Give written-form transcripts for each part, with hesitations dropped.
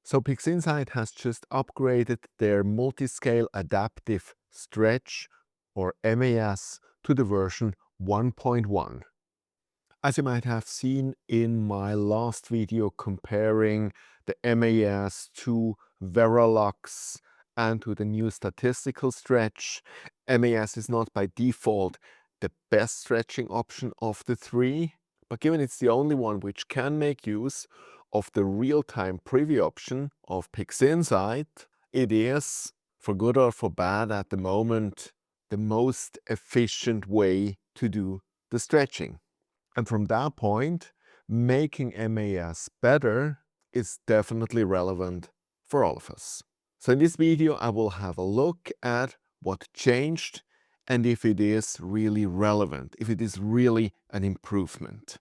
So PixInsight has just upgraded their multiscale adaptive stretch, or MAS, to the version 1.1. As you might have seen in my last video comparing the MAS to Verilux and to the new statistical stretch, MAS is not by default the best stretching option of the three, but given it's the only one which can make use of the real-time preview option of PixInsight, it is, for good or for bad at the moment, the most efficient way to do the stretching. And from that point, making MAS better is definitely relevant for all of us. So in this video, I will have a look at what changed and if it is really relevant, if it is really an improvement.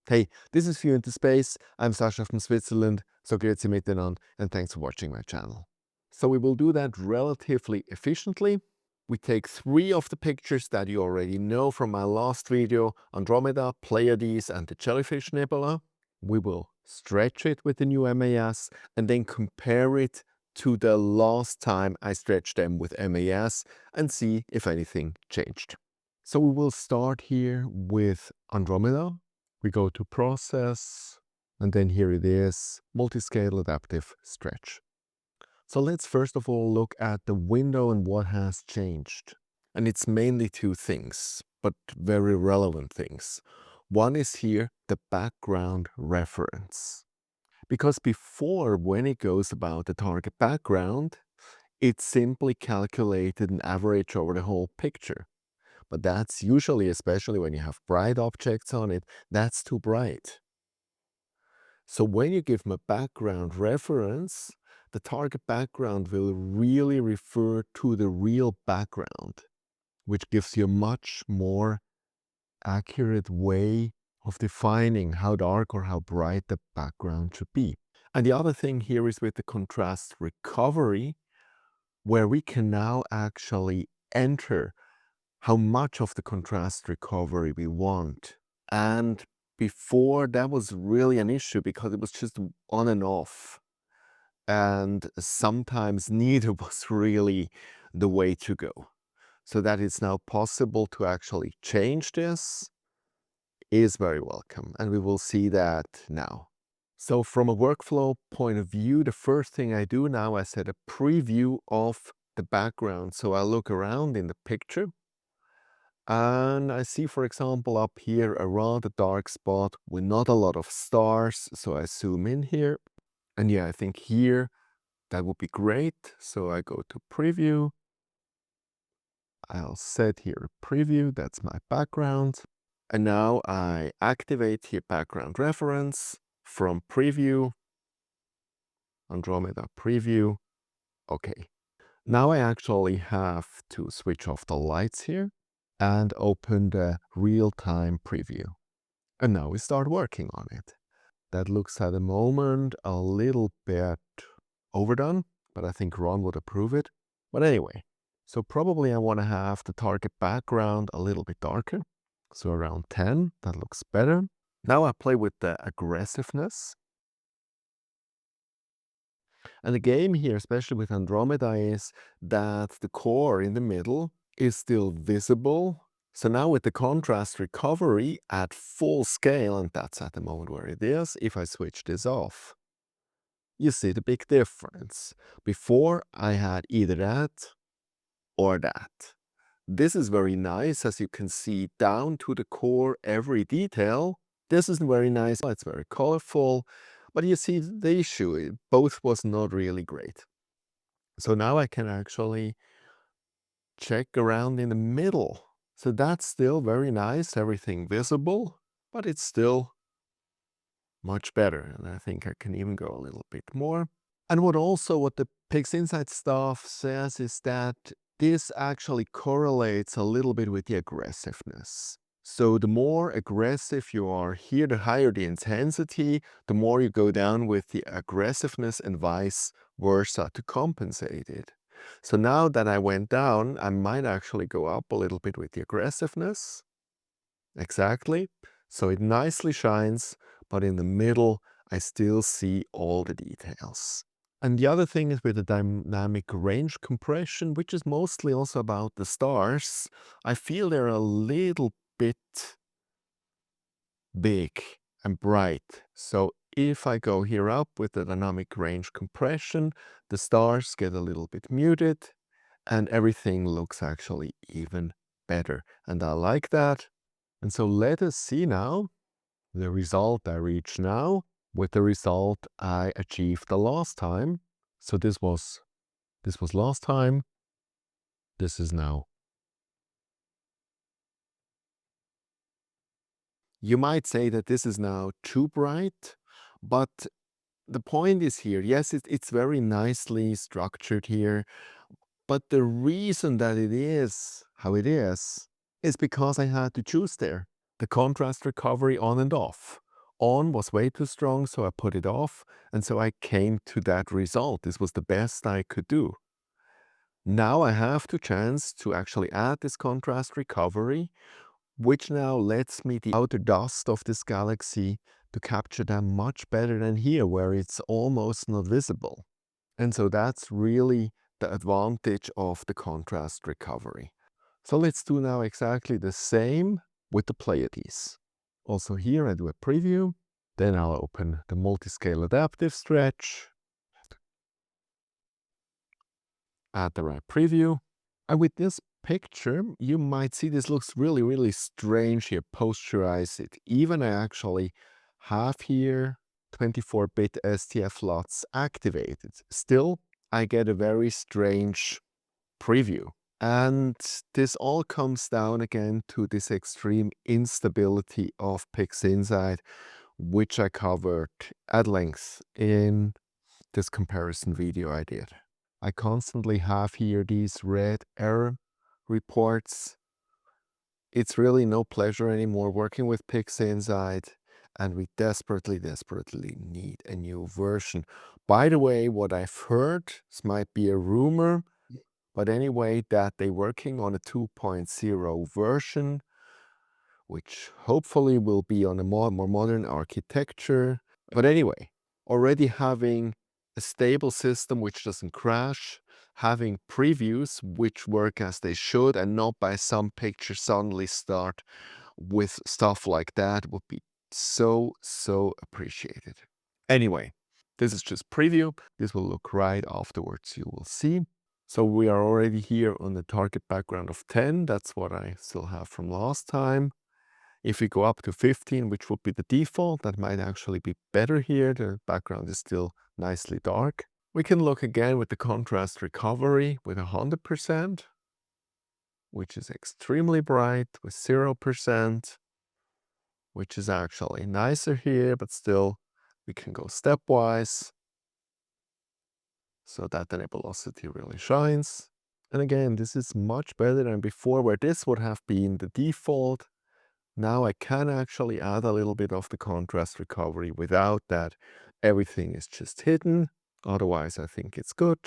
Hey, this is View into Space. I'm Sascha from Switzerland, so grüezi miteinander, and thanks for watching my channel. So we will do that relatively efficiently. We take 3 of the pictures that you already know from my last video, Andromeda, Pleiades, and the Jellyfish Nebula. We will stretch it with the new MAS and then compare it to the last time I stretched them with MAS and see if anything changed. So we will start here with Andromeda. We go to Process, and then here it is, Multiscale Adaptive Stretch. So let's first of all look at the window and what has changed. And it's mainly 2 things, but very relevant things. One is here the background reference. Because before, when it goes about the target background, it simply calculated an average over the whole picture. But that's usually, especially when you have bright objects on it, that's too bright. So when you give them a background reference, the target background will really refer to the real background, which gives you a much more accurate way of defining how dark or how bright the background should be. And the other thing here is with the contrast recovery, where we can now actually enter how much of the contrast recovery we want. And before, that was really an issue because it was just on and off. And sometimes neither was really the way to go. So that it's now possible to actually change this is very welcome. And we will see that now. So from a workflow point of view, the first thing I do now, I set a preview of the background. So I look around in the picture. And I see, for example, up here a rather dark spot with not a lot of stars. So I zoom in here. And yeah, I think here that would be great. So I go to Preview. I'll set here a preview. That's my background. And now I activate here background reference from Preview, Andromeda Preview. Okay. Now I actually have to switch off the lights here and open the real-time preview. And now we start working on it. That looks at the moment a little bit overdone, but I think Ron would approve it. But anyway, so probably I want to have the target background a little bit darker. So around 10, that looks better. Now I play with the aggressiveness. And the game here, especially with Andromeda, is that the core in the middle is still visible. So now with the contrast recovery at full scale, and that's at the moment where it is, if I switch this off, you see the big difference. Before I had either that or that. This is very nice, as you can see down to the core, every detail. This is very nice, it's very colorful, but you see the issue, both was not really great. So now I can actually check around in the middle. So that's still very nice, everything visible, but it's still much better. And I think I can even go a little bit more. And what the PixInsight staff says is that this actually correlates a little bit with the aggressiveness. So the more aggressive you are here, the higher the intensity, the more you go down with the aggressiveness and vice versa to compensate it. So now that I went down, I might actually go up a little bit with the aggressiveness. Exactly. So it nicely shines, but in the middle, I still see all the details. And the other thing is with the dynamic range compression, which is mostly also about the stars, I feel they're a little bit big and bright. So if I go here up with the dynamic range compression, the stars get a little bit muted and everything looks actually even better. And I like that. And so let us see now the result I reach now with the result I achieved the last time. So this was last time. This is now. You might say that this is now too bright, but the point is here, yes, it's very nicely structured here, but the reason that it is how it is because I had to choose there. The contrast recovery on and off. On was way too strong, so I put it off, and so I came to that result. This was the best I could do. Now I have the chance to actually add this contrast recovery, which now lets me the outer dust of this galaxy to capture them much better than here, where it's almost not visible. And so that's really the advantage of the contrast recovery. So let's do now exactly the same with the Pleiades. Also here I do a preview, then I'll open the MultiscaleAdaptiveStretch, add the right preview. And with this picture, you might see this looks really, really strange here. Posterize it. Even I actually have here 24-bit STF LUTs activated. Still, I get a very strange preview. And this all comes down again to this extreme instability of PixInsight, which I covered at length in this comparison video I did. I constantly have here these red error reports. It's really no pleasure anymore working with PixInsight, and we desperately, desperately need a new version. By the way, what I've heard, this might be a rumor, but anyway, that they're working on a 2.0 version, which hopefully will be on a more modern architecture. But anyway, already having a stable system which doesn't crash, having previews which work as they should and not by some picture suddenly start with stuff like that would be so appreciated. Anyway, this is just preview. This will look right afterwards, you will see. So we are already here on the target background of 10. That's what I still have from last time. If we go up to 15, which would be the default, that might actually be better here. The background is still nicely dark. We can look again with the contrast recovery with 100%, which is extremely bright, with 0%, which is actually nicer here, but still we can go stepwise so that the nebulosity really shines. And again, this is much better than before, where this would have been the default. Now I can actually add a little bit of the contrast recovery without that. Everything is just hidden. Otherwise, I think it's good.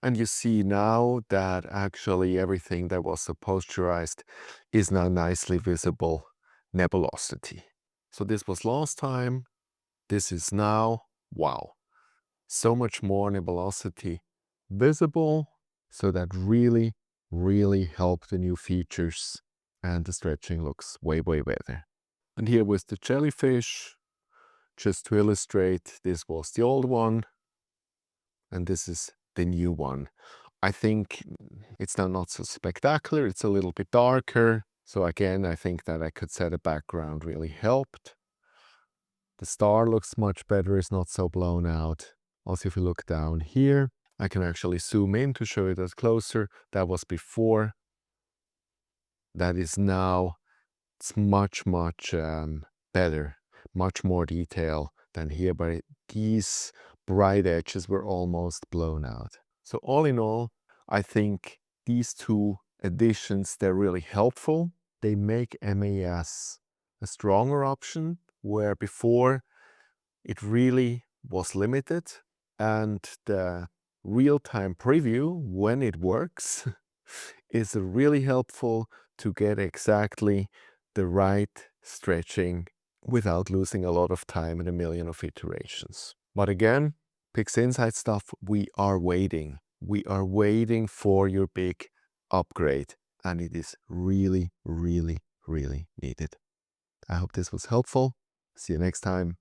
And you see now that actually everything that was posterized is now nicely visible nebulosity. So this was last time. This is now. Wow. So much more nebulosity visible. So that really helped the new features. And the stretching looks way better. And here with the jellyfish, just to illustrate, this was the old one, and this is the new one. I think it's now not so spectacular, it's a little bit darker. So again, I think that I could set a background really helped. The star looks much better, it's not so blown out. Also, if you look down here, I can actually zoom in to show you that closer. That was before. That is now. It's much better, much more detail than here, but these bright edges were almost blown out. So all in all, I think these two additions, they're really helpful. They make MAS a stronger option, where before it really was limited, and the real-time preview, when it works, is really helpful to get exactly the right stretching without losing a lot of time and a million of iterations. But again, PixInsight stuff, we are waiting. We are waiting for your big upgrade, and it is really, really, really needed. I hope this was helpful. See you next time.